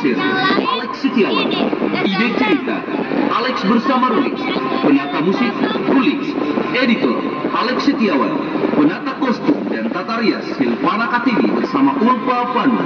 Produser Alex Setiawan. Ide cerita Alex bersama Rulix. Penata musik Rulix. Editor Alex Setiawan. Penata kostum dan tata rias Silvana Kartini bersama Ulfa Pandu.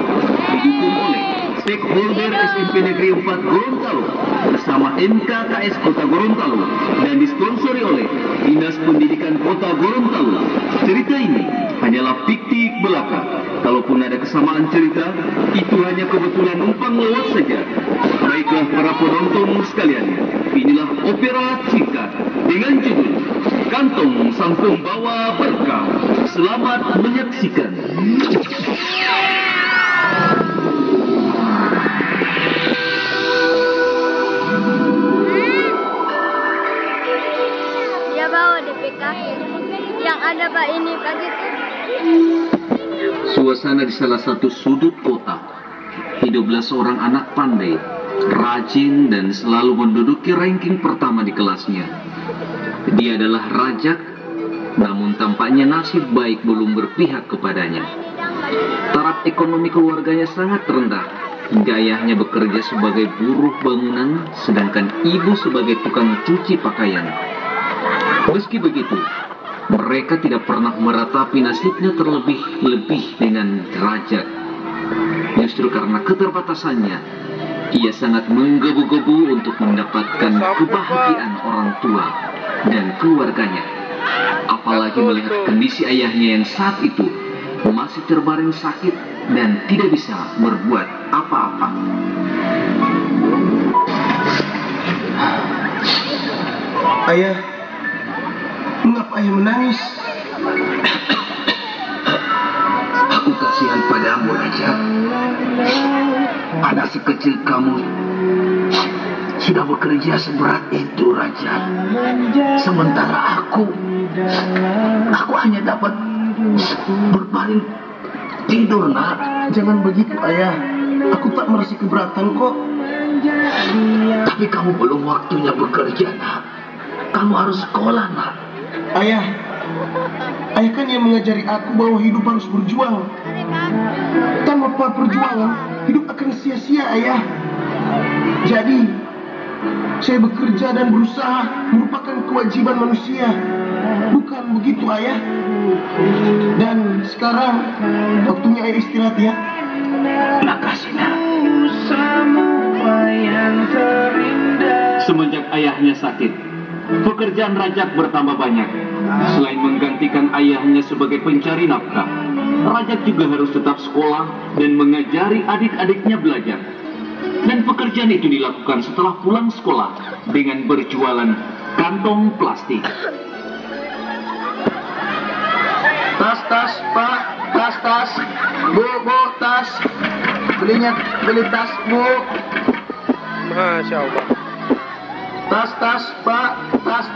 Didukung oleh stakeholder SMP Negeri 4 Gorontalo bersama MKKS Kota Gorontalo dan disponsori oleh Dinas Pendidikan Kota Gorontalo. Cerita ini hanyalah fiktif belaka. Kalaupun ada kesamaan cerita, itu hanya kebetulan numpang lewat saja. Baiklah para penonton sekalian, inilah opera singkat dengan judul Kantong Sang Pembawa Berkah. Selamat menyaksikan. Dia bawa DPK yang ada Pak ini pagi itu. Suasana di salah satu sudut kota. Hiduplah seorang anak pandai, rajin dan selalu menduduki ranking pertama di kelasnya. Dia adalah Rajak, namun tampaknya nasib baik belum berpihak kepadanya. Taraf ekonomi keluarganya sangat rendah, hingga ayahnya bekerja sebagai buruh bangunan, sedangkan ibu sebagai tukang cuci pakaian. Meski begitu, mereka tidak pernah meratapi nasibnya terlebih-lebih dengan Rajak. Justru karena keterbatasannya, ia sangat menggebu-gebu untuk mendapatkan kebahagiaan orang tua dan keluarganya. Apalagi melihat kondisi ayahnya yang saat itu masih terbaring sakit dan tidak bisa berbuat apa-apa. Ayah, mengapa ayah menangis? Aku kasihan padamu, Rajak. Anak sekecil kamu sudah bekerja seberat itu, Rajak. Sementara aku hanya dapat berbaring tidur, nak. Jangan begitu, ayah. Aku tak merasa keberatan kok. Tapi kamu belum waktunya bekerja, nak. Kamu harus sekolah, nak. Ayah kan yang mengajari aku bahwa hidup harus berjuang. Tanpa perjuangan, hidup akan sia-sia, ayah. Jadi, saya bekerja dan berusaha merupakan kewajiban manusia. Bukan begitu, ayah? Dan sekarang, waktunya ayah istirahat, ya. Makasih, nak. Semenjak ayahnya sakit, pekerjaan Rajak bertambah banyak. Selain menggantikan ayahnya sebagai pencari nafkah, Rajak juga harus tetap sekolah dan mengajari adik-adiknya belajar. Dan pekerjaan itu dilakukan setelah pulang sekolah dengan berjualan kantong plastik. Tas, Pak. Tas. Bu, tas. Beli tas, Bu. Masya Allah. Tas, Pak. Tas.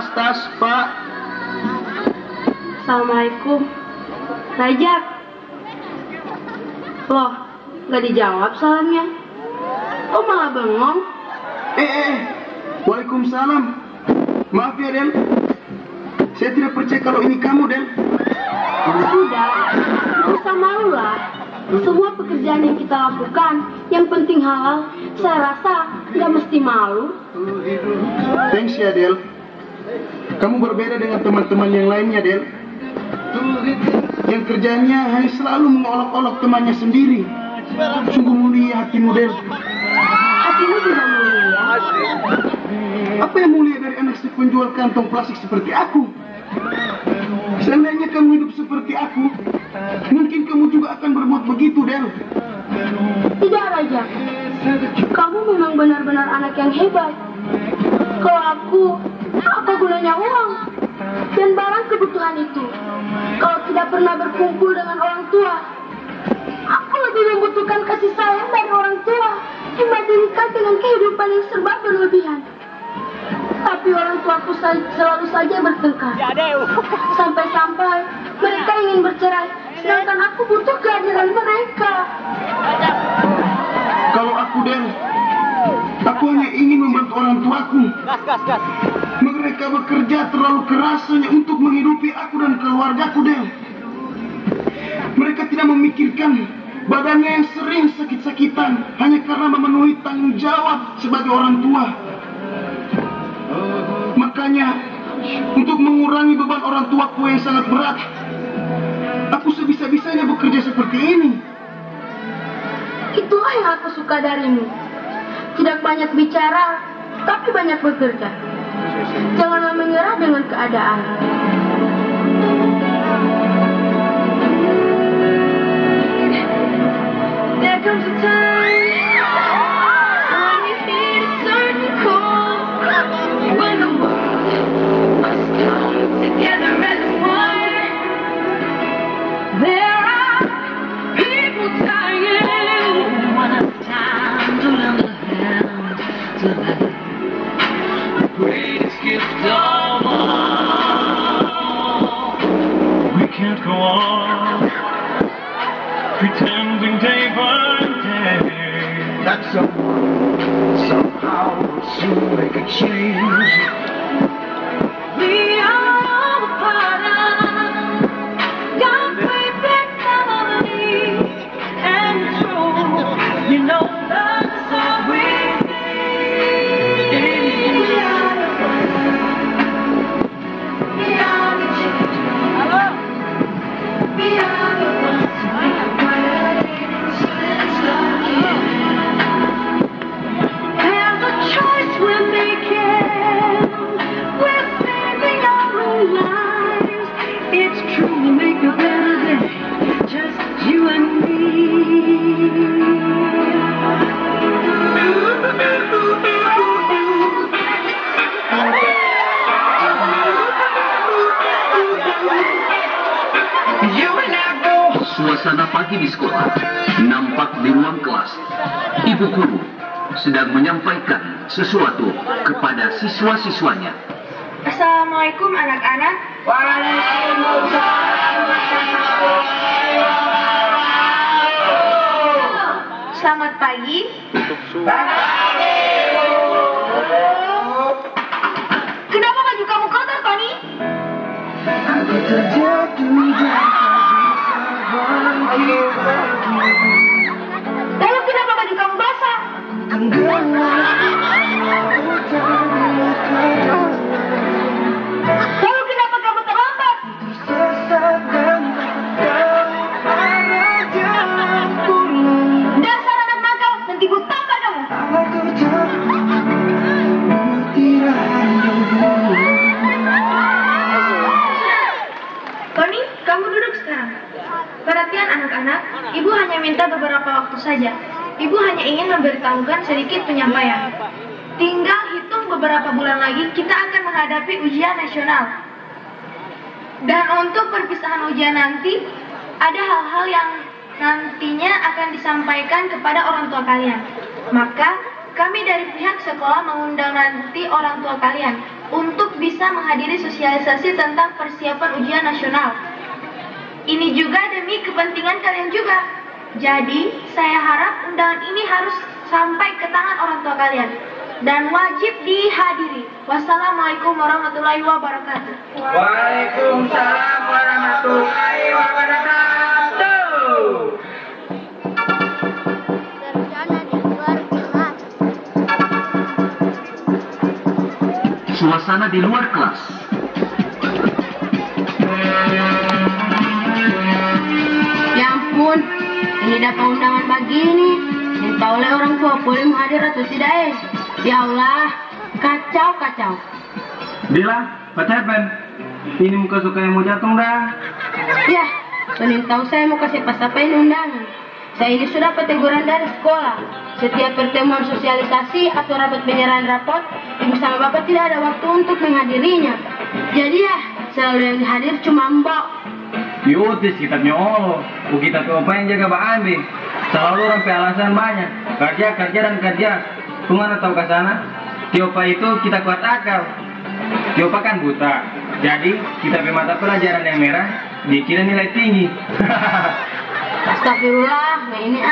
Tas, Pak. Assalamualaikum. Rajak. Loh, gak dijawab salamnya. Kok malah bengong? Waalaikumsalam. Maaf ya, Del. Saya tidak percaya kalau ini kamu, Del. Sudah, gak usah malu lah. Semua pekerjaan yang kita lakukan, yang penting halal, saya rasa gak mesti malu. Thanks ya, Del. Kamu berbeda dengan teman-teman yang lainnya, Del. Yang kerjanya hanya selalu mengolok-olok temannya sendiri. Sungguh mulia hatimu, Del. Hatimu juga mulia. Apa yang mulia dari anak si penjual kantong plastik seperti aku? Seandainya kamu hidup seperti aku, mungkin kamu juga akan berbuat Del. Tidak, Raja. Kamu memang benar-benar anak yang hebat. Kalau aku, apa gunanya uang dan barang kebutuhan itu kalau tidak pernah berkumpul dengan orang tua? Aku lebih membutuhkan kasih sayang dari orang tua dibandingkan dengan kehidupan yang serba berlebihan. Tapi orang tuaku selalu saja bertengkar. Sampai-sampai mereka ingin bercerai, sedangkan aku butuh kehadiran mereka. Kalau aku, Del, aku hanya ingin membantu orang tuaku. Mereka bekerja terlalu keras hanya untuk menghidupi aku dan keluargaku, Del. Mereka tidak memikirkan badannya yang sering sakit-sakitan hanya karena memenuhi tanggung jawab sebagai orang tua. Makanya, untuk mengurangi beban orang tuaku yang sangat berat, aku sebisa-bisanya bekerja seperti ini. Itulah yang aku suka darimu. Tidak banyak bicara, tapi banyak bekerja. Janganlah menyerah dengan keadaan. There comes a time when you feel certain cold, when the world must come together as one. There are people dying when it's time to lend a hand to life. The greatest gift of all. We can't go on pretending day by day that somehow will soon make a change. We are all a part of God's great big family, and true, you know that's all we need. We are the ones. We are the children. We are the ones who make a brighter instance of you. There's a choice we're making. We're saving our own lives. It's true, we'll make a better day. Just you and me. Suasana pagi di sekolah nampak di ruang kelas. Ibu guru sedang menyampaikan sesuatu kepada siswa-siswanya. Assalamualaikum anak-anak. Selamat pagi. Kenapa baju kamu kotor, Tony? Lalu kenapa baju kamu basah? Lalu kenapa kamu terlambat? Dasar anak nakal, nanti ku tampar kamu. Tony, kamu duduk sekarang. Perhatian anak-anak, Ibu hanya minta beberapa waktu saja. Ibu hanya ingin memberitahukan sedikit penyampaian. Tinggal hitung beberapa bulan lagi kita akan menghadapi ujian nasional. Dan untuk perpisahan ujian nanti, ada hal-hal yang nantinya akan disampaikan kepada orang tua kalian. Maka, kami dari pihak sekolah mengundang nanti orang tua kalian untuk bisa menghadiri sosialisasi tentang persiapan ujian nasional. Ini juga demi kepentingan kalian juga. Jadi, saya harap undangan ini harus sampai ke tangan orang tua kalian dan wajib dihadiri. Wassalamualaikum warahmatullahi wabarakatuh. Waalaikumsalam warahmatullahi wabarakatuh. Suasana di luar kelas. Ya ampun, ini dapat undangan begini. Entah oleh orang tua boleh hadir atau tidak. Ya Allah, kacau. Bila, what happened? Ini muka suka yang mau jatuh dah. Ya, Bening tahu saya mau kasih pas apa ini undangan. Saya ini sudah dapat teguran dari sekolah. Setiap pertemuan sosialisasi atau rapat penyerahan rapot, ibu sama bapak tidak ada waktu untuk menghadirinya. Jadi ya, selalu yang hadir cuma mbak. Yotis kita punya Allah, kita tuh apa yang jaga Mbak Andi. Selalu orang pe alasan banyak, kerja dan kerja. Kemana tahu ke sana? Tiopa itu kita kuat akal. Tiopa kan buta, jadi kita pe mata pelajaran yang merah dikira nilai tinggi. Astagfirullah, nah ini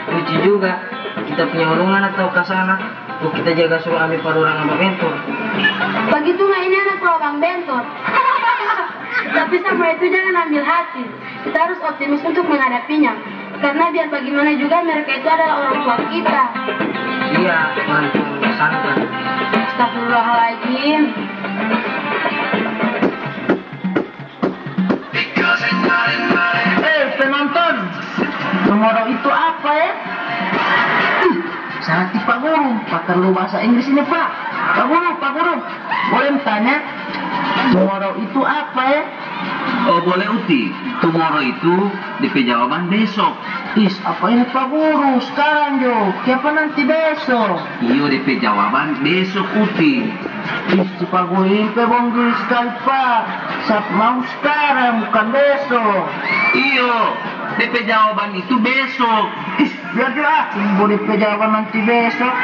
Lucu juga. Kita punya ulungan atau ke sana. Kita jaga suruh ambil pada orang sama bentor. begitu nggak ini anak lubang bentor. Tapi sama itu jangan ambil hati. Kita harus optimis untuk menghadapinya. Karena biar bagaimana juga mereka itu adalah orang tua kita. Iya, orang tua santai. Astagfirullahaladzim. Penonton, tomorrow itu apa ya? Sakit Pak Guru, pakar lu bahasa Inggris ini Pak. Pak Guru, boleh tanya? Tomorrow itu apa ya? Oh boleh Uti, tomorrow itu DP jawaban besok. Is, apa ini Pak Guru? Sekarang Jo, siapa nanti besok? Iyo DP jawaban besok Uti. Is, si Pak Guru ini bonggil sekali Pak. Saya mau sekarang, bukan besok. Iyo, DP jawaban itu besok. Is, biar jelas, boleh DP jawaban nanti besok.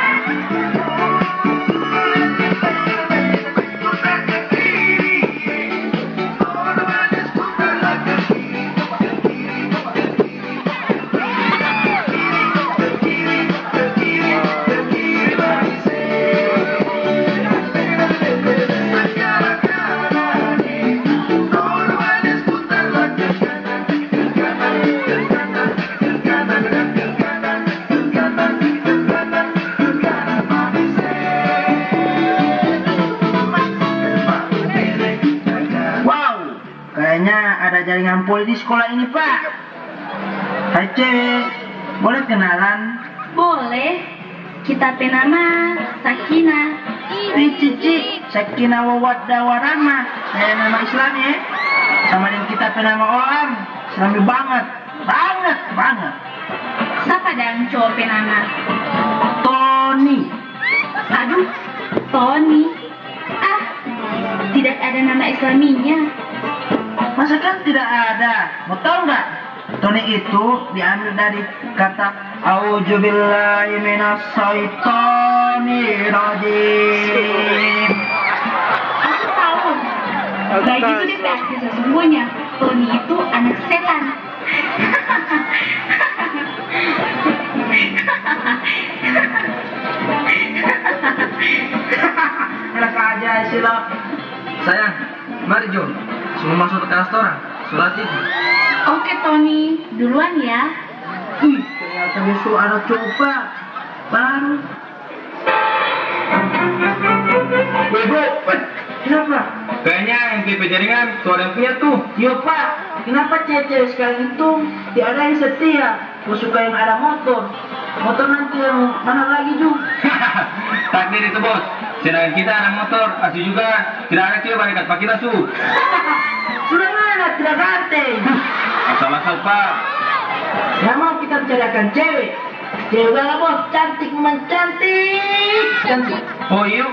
Ada jaringan poli di sekolah ini Pak. Hai cewek, boleh kenalan? Boleh. Kita penama Sakina. Cici, Sakina Wawadda Warahmah. Saya nama Islam ya. Sama dengan kita penama orang. Islami banget. Siapa dan cowok penama? Tony. Aduh, Tony. Tidak ada nama Islaminya. Masa kan tidak ada? Mau tahu nggak? Tony itu diambil dari kata A'udzubillahi minasyaitonirrajim. Aku tahu. Baik itu di arti sesungguhnya. Tony itu anak setan. Enak aja silap. Sayang, mari Jo. Semua masuk ke restoran, sholat itu. Oke Tony, duluan ya. Ternyata besok ada coba baru. Bebo, kenapa? Kayaknya yang tipe jaringan suara yang punya tuh. Yo Pak, kenapa cewek sekarang itu tidak ada yang setia? Gue suka yang ada motor. Motor nanti yang mana lagi Ju? Takdir itu bos. Sedangkan kita anak motor, asli juga tidak ada cewek barikat pak kita su. Sudah mana tidak ganteng? Asal-asal pak. Nggak mau kita bicarakan cewek. Cewek lah bos, cantik cantik. Oh iya,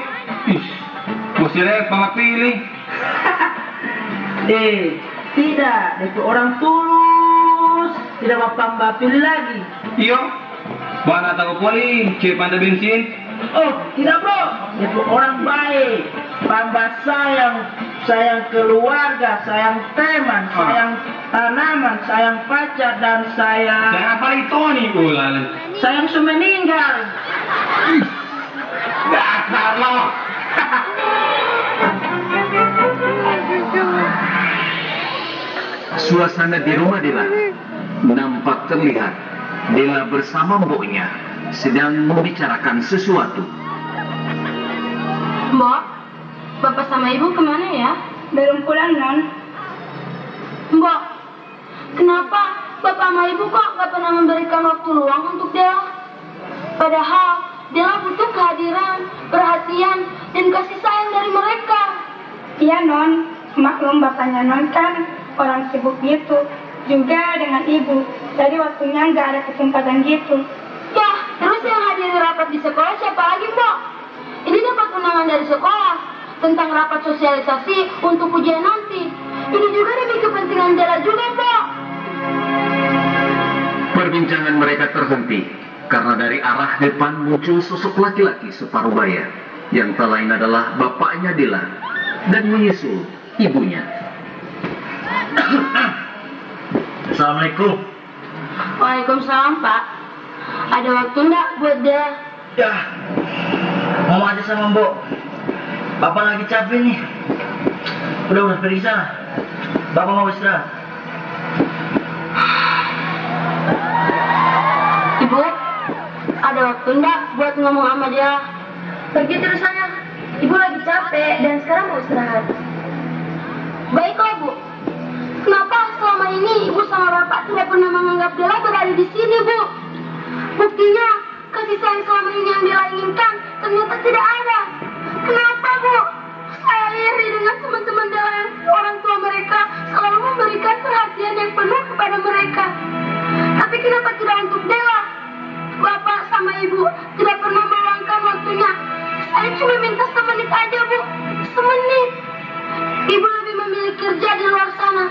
bos jelek banget pilih. Tidak, itu orang tulus. Tidak bapak pilih lagi. Iyo, mana tahu poli, cewek pandai bensin. Oh, tidak bro, itu orang baik, tambah sayang keluarga, sayang teman, sayang tanaman, sayang pacar, dan sayang apa itu nih, ulan? Sayang semeninggal. Dasar lo. Suasana di rumah Dela nampak terlihat. Dela bersama mboknya sedang membicarakan sesuatu. Mbok, bapak sama ibu kemana ya? Belum pulang, Non. Mbok, kenapa bapak sama ibu kok gak pernah memberikan waktu luang untuk Dela? Padahal Dela butuh kehadiran, perhatian, dan kasih sayang dari mereka. Iya, Non. Maklum bapaknya Non kan orang sibuk gitu. juga dengan ibu. Jadi waktunya nggak ada kesempatan gitu. Ya, terus yang hadir rapat di sekolah siapa lagi, Mbok? Ini dapat undangan dari sekolah tentang rapat sosialisasi untuk ujian nanti. Ini juga demi kepentingan Dela juga, Mbok. Perbincangan mereka terhenti karena dari arah depan muncul sosok laki-laki separuh baya yang tak lain adalah bapaknya Dela dan menyusul ibunya. Assalamualaikum. Waalaikumsalam, Pak. Ada waktu enggak buat Dela? Ya, mau aja sama Mbok. Bapak lagi capek nih. Udah pergi sana. Bapak mau istirahat. Ibu, ada waktu enggak buat ngomong sama dia? Pergi terus sana. Ibu lagi capek dan sekarang mau istirahat. Baiklah, Bu. Kenapa selama ini Ibu sama Bapak tidak pernah menganggap Dela berada di sini, Bu? Buktinya, kasih sayang selama ini yang Dela inginkan ternyata tidak ada. Kenapa, Bu? Saya iri dengan teman-teman Dela yang orang tua mereka selalu memberikan perhatian yang penuh kepada mereka. Tapi kenapa tidak untuk Dela? Bapak sama Ibu tidak pernah meluangkan waktunya. Saya cuma minta semenit aja, Bu. Semenit. Ibu lebih memilih kerja di luar sana.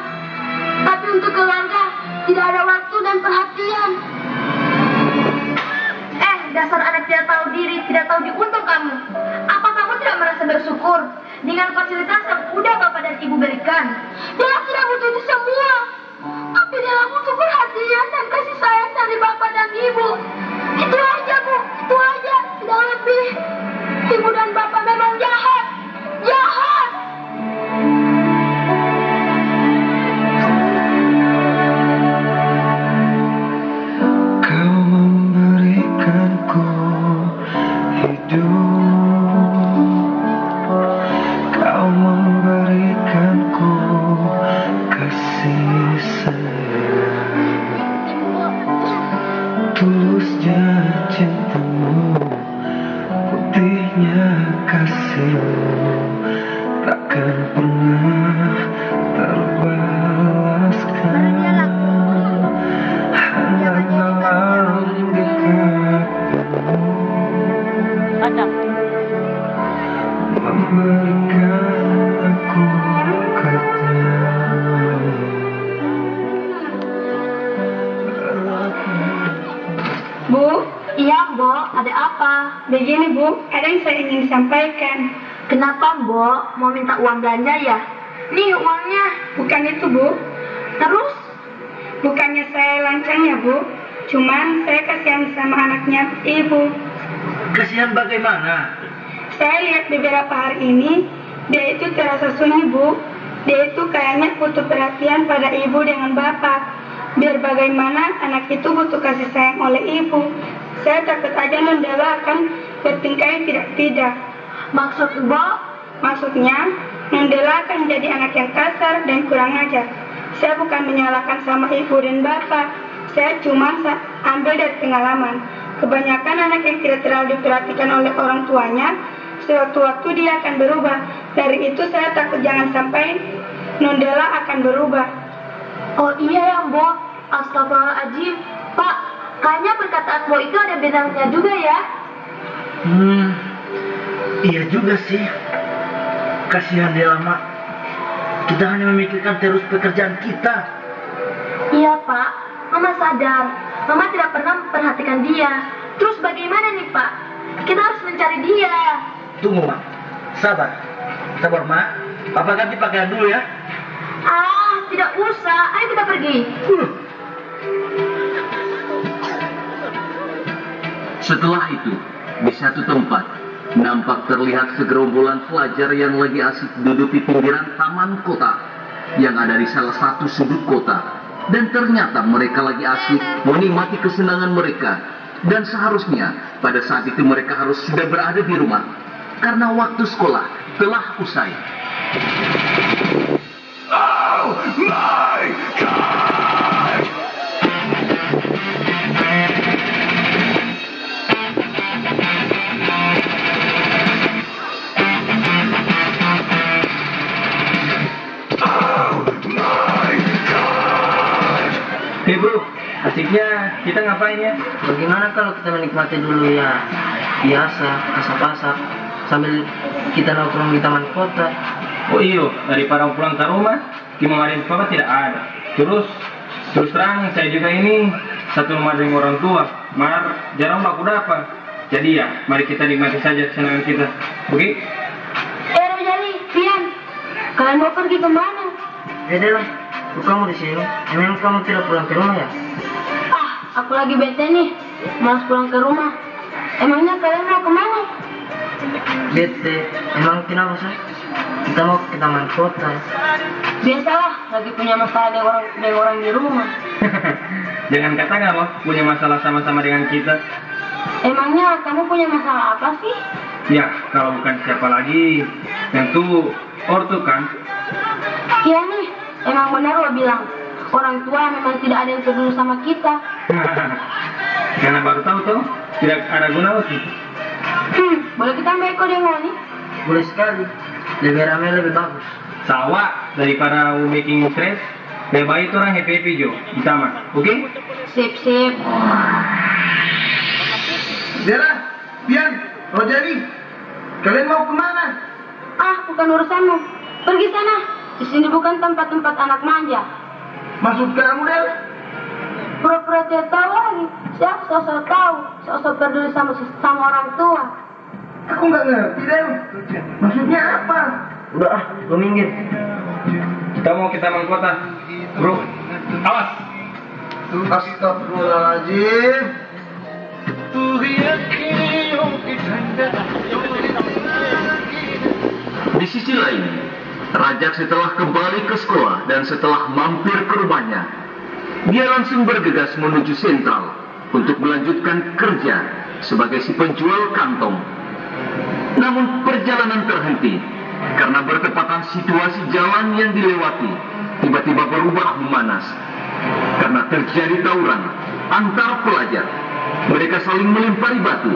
Tapi untuk keluarga tidak ada waktu dan perhatian. Dasar anak tidak tahu diri, tidak tahu diuntung kamu. Apa kamu tidak merasa bersyukur dengan fasilitas yang udah Bapak dan Ibu berikan? Dela tidak butuh itu semua. Tapi Dela butuh perhatian dan kasih sayang dari Bapak dan Ibu. Itu aja, Bu. Itu aja. Tidak lebih. Ibu dan Bapak memang jahat. Jahat. Kau memberikanku hidup, kau memberikanku kasih sayang, tulusnya cintamu, putihnya kasihmu, takkan pernah terbalaskan. Hanya dalam dekatmu memberikan aku kata. Bu, iya, Mbok. Ada apa? Begini, Bu. Ada yang saya ingin sampaikan. Kenapa, Mbok? Mau minta uang belanja ya? Nih uangnya. Bukan itu, Bu. Terus? Bukannya saya lancang ya, Bu. Cuman saya kasihan sama anaknya Ibu. Kasihan bagaimana? Saya lihat beberapa hari ini, dia itu terasa sunyi, Bu. Dia itu kayaknya butuh perhatian pada Ibu dengan Bapak. Biar bagaimana anak itu butuh kasih sayang oleh Ibu. Saya takut aja non Dela akan bertingkah yang tidak-tidak. Maksud Ibu? Maksudnya, non Dela akan menjadi anak yang kasar dan kurang ajar. Saya bukan menyalahkan sama Ibu dan Bapak. Saya cuma ambil dari pengalaman. Kebanyakan anak yang tidak terlalu diperhatikan oleh orang tuanya, sewaktu-waktu dia akan berubah. Dari itu saya takut jangan sampai non Dela akan berubah. Oh iya ya, Mbok. Astagfirullahaladzim. Pak, kayaknya perkataan Mbok itu ada benarnya juga ya. Iya juga sih. Kasihan Dela, Mak. Kita hanya memikirkan terus pekerjaan kita. Iya, Pak. Mama sadar. Mama tidak pernah memperhatikan dia. Terus bagaimana nih, Pak? Kita harus mencari dia. Tunggu, Mak. Sabar. Sabar, Mak. Papa ganti pakaian dulu ya. Ah, tidak usah. Ayo kita pergi. Setelah itu, di satu tempat, nampak terlihat segerombolan pelajar yang lagi asik duduk di pinggiran taman kota yang ada di salah satu sudut kota. Dan ternyata mereka lagi asik menikmati kesenangan mereka. Dan seharusnya pada saat itu mereka harus sudah berada di rumah karena waktu sekolah telah usai. Oh my God! Oh my God! Hei bro, asiknya kita ngapain ya? Bagaimana kalau kita menikmati dulu ya biasa, asap-asap, sambil kita nongkrong di taman kota? Oh iyo, daripada pulang ke rumah, di mengadain apa tidak ada. Terus terang saya juga ini satu rumah dengan orang tua, mar jarang aku dapat. Jadi ya, mari kita nikmati saja kesenangan kita, oke? Rojali, Pian, kalian mau pergi kemana? Lah, kamu di sini. Emang kamu tidak pulang ke rumah ya? Aku lagi bete nih, malas pulang ke rumah. Emangnya kalian mau kemana? Bete, emang kenapa sih? Kita mau ke taman kota. Biasalah, lagi punya masalah dengan orang di rumah. Jangan katakan loh punya masalah sama-sama dengan kita. Emangnya kamu punya masalah apa sih? Ya, kalau bukan siapa lagi, tentu ortu kan. Iya nih, emang benar lo bilang. Orang tua memang tidak ada yang peduli sama kita. Karena baru tahu tuh, tidak ada guna sih. Boleh kita meko demo nih? Boleh sekali. Lebih ramai lebih bagus. Sawa daripada making stress, lebih baik orang happy Jo di taman, oke? Sip. Zera, Pian, Rojali, kalian mau kemana? Bukan urusanmu. Pergi sana. Di sini bukan tempat-tempat anak manja. Maksud kamu, Del? Pura-pura tidak tahu lagi. Siapa sosok tahu, sosok peduli sama orang tua. Aku nggak ngerti, Del. Maksudnya apa? Udah lu minggir. Kita mau ke taman kota, bro. Awas. Astagfirullahaladzim. Di sisi lain, Rajak setelah kembali ke sekolah dan setelah mampir ke rumahnya, dia langsung bergegas menuju sentral untuk melanjutkan kerja sebagai si penjual kantong. Namun perjalanan terhenti karena bertepatan situasi jalan yang dilewati tiba-tiba berubah memanas karena terjadi tawuran antar pelajar. Mereka saling melempari batu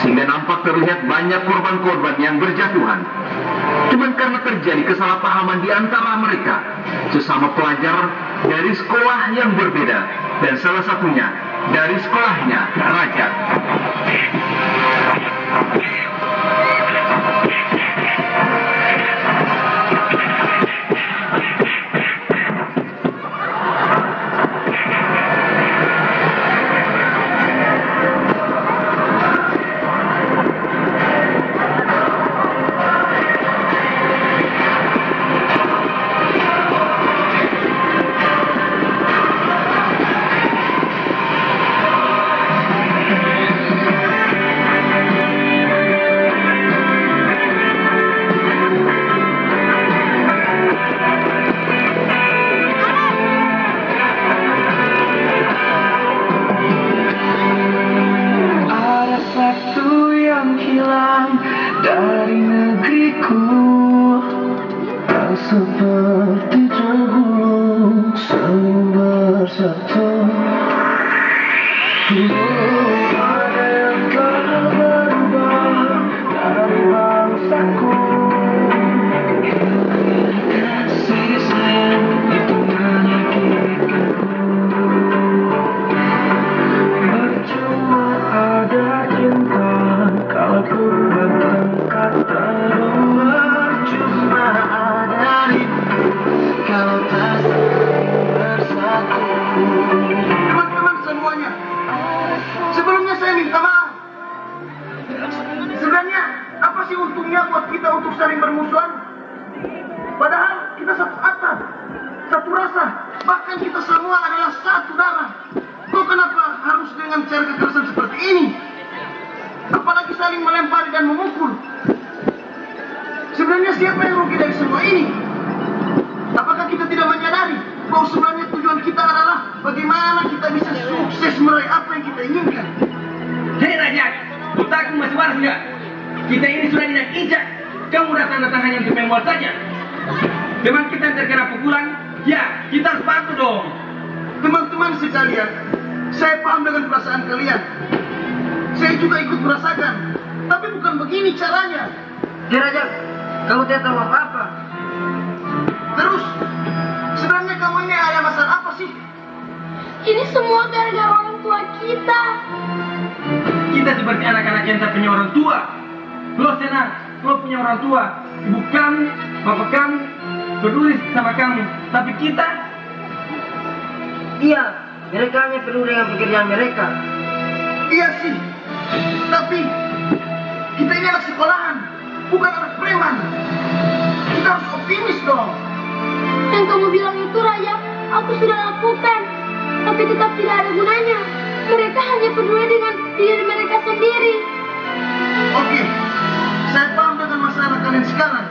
sehingga nampak terlihat banyak korban-korban yang berjatuhan. Cuman karena terjadi kesalahpahaman di antara mereka, sesama pelajar dari sekolah yang berbeda, dan salah satunya dari sekolahnya Rajak. Seperti tergulung saling bersatu. Ada yang telah berubah dari bangsaku. Kasih sayang itu menyakitkanku. Percuma ada cinta kalau ku bertengkar terus. Percuma ada kalau tak bersatu. Teman-teman semuanya, sebelumnya saya minta maaf. Sebenarnya apa sih untungnya buat kita untuk saling bermusuhan? Padahal kita satu atap, satu rasa, bahkan kita semua adalah satu darah. Kok kenapa harus dengan cara kekerasan seperti ini? Apalagi saling melempari dan memukul. Sebenarnya siapa yang rugi dari semua ini? Apakah kita tidak menyadari bahwa sebenarnya tujuan kita adalah bagaimana kita bisa sukses meraih apa yang kita inginkan? Hei Rajak, otakmu masih waras enggak? Kita ini sudah injak-injak. Kamu datang-datang hanya untuk membuat saja. Memang kita terkena pukulan, ya kita harus bantu dong. Teman-teman sekalian, saya paham dengan perasaan kalian. Saya juga ikut merasakan, tapi bukan begini caranya. Hei Rajak, kamu tidak tahu apa-apa. Terus, sebenarnya kamu ini ada masalah apa sih? Ini semua gara-gara orang tua kita. Kita seperti anak-anak yang tak punya orang tua. Lo senang, lo punya orang tua. Ibu kamu, bapak kamu peduli sama kamu. Tapi kita, Iya, mereka hanya peduli dengan pekerjaan mereka. Iya sih, tapi kita ini anak sekolahan, bukan anak preman. Kita harus optimis dong. Yang kamu bilang itu, Rajab, aku sudah lakukan. Tapi tetap tidak ada gunanya. Mereka hanya peduli dengan diri mereka sendiri. Oke, saya paham dengan masalah kalian sekarang.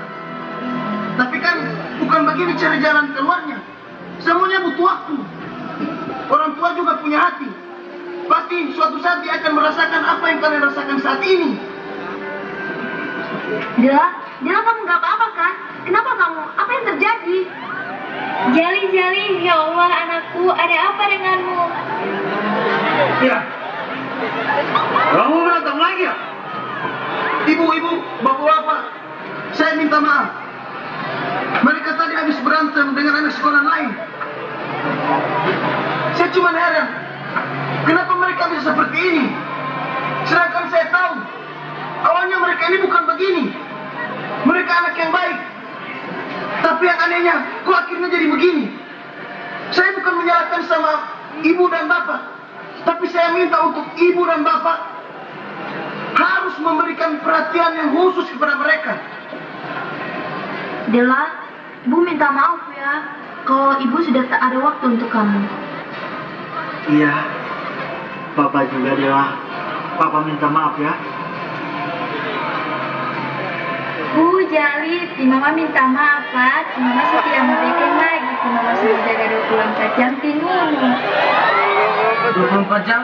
Tapi kan bukan begini cara jalan keluarnya. Semuanya butuh waktu. Orang tua juga punya hati. Pasti suatu saat dia akan merasakan apa yang kalian rasakan saat ini. Dila, kamu nggak apa-apa kan? Kenapa kamu? Apa yang terjadi? Jali, ya Allah anakku, ada apa denganmu? Ya, kamu berantem lagi ya? Ibu, bapak-bapak, saya minta maaf. Mereka tadi habis berantem dengan anak sekolah lain. Saya cuma heran, kenapa mereka bisa seperti ini? Sedangkan saya tahu, awalnya mereka ini bukan begini. Mereka anak yang baik. Tapi yang anehnya, kok akhirnya jadi begini? Saya bukan menyalahkan sama ibu dan bapak, tapi saya minta untuk ibu dan bapak harus memberikan perhatian yang khusus kepada mereka. Dela, Ibu minta maaf ya, kalau Ibu sudah tak ada waktu untuk kamu. Iya, Papa juga Dela. Papa minta maaf ya. Bu, Jali, Mama minta maaf, Pak. Mama sudah tidak memberikan lagi. Mama sudah jaga 24 jam tingun. 24 jam?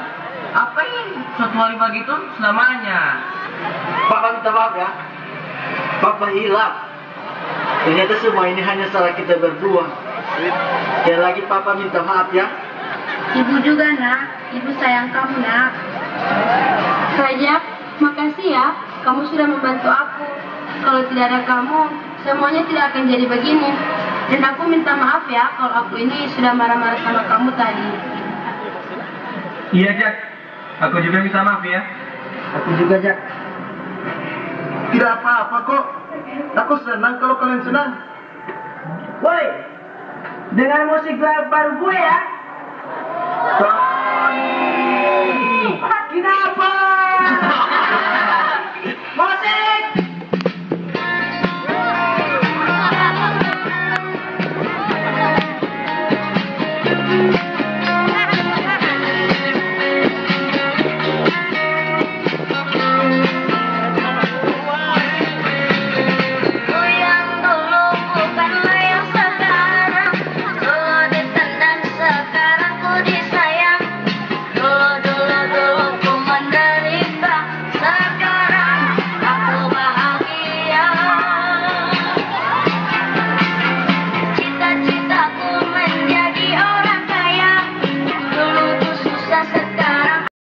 Apa ini? Suatu hari begitu selamanya. Papa minta maaf ya. Papa hilaf. Ternyata semua ini hanya salah kita berdua. Sekali lagi Papa minta maaf ya. Ibu juga, nak. Ibu sayang kamu, nak. Rajab, makasih ya, kamu sudah membantu aku. Kalau tidak ada kamu, semuanya tidak akan jadi begini. Dan aku minta maaf ya kalau aku ini sudah marah-marah sama kamu tadi. iya Jack. Aku juga minta maaf ya. Aku juga Jack. Tidak apa-apa kok. Aku senang kalau kalian senang. Woi, dengan musik baru gue ya.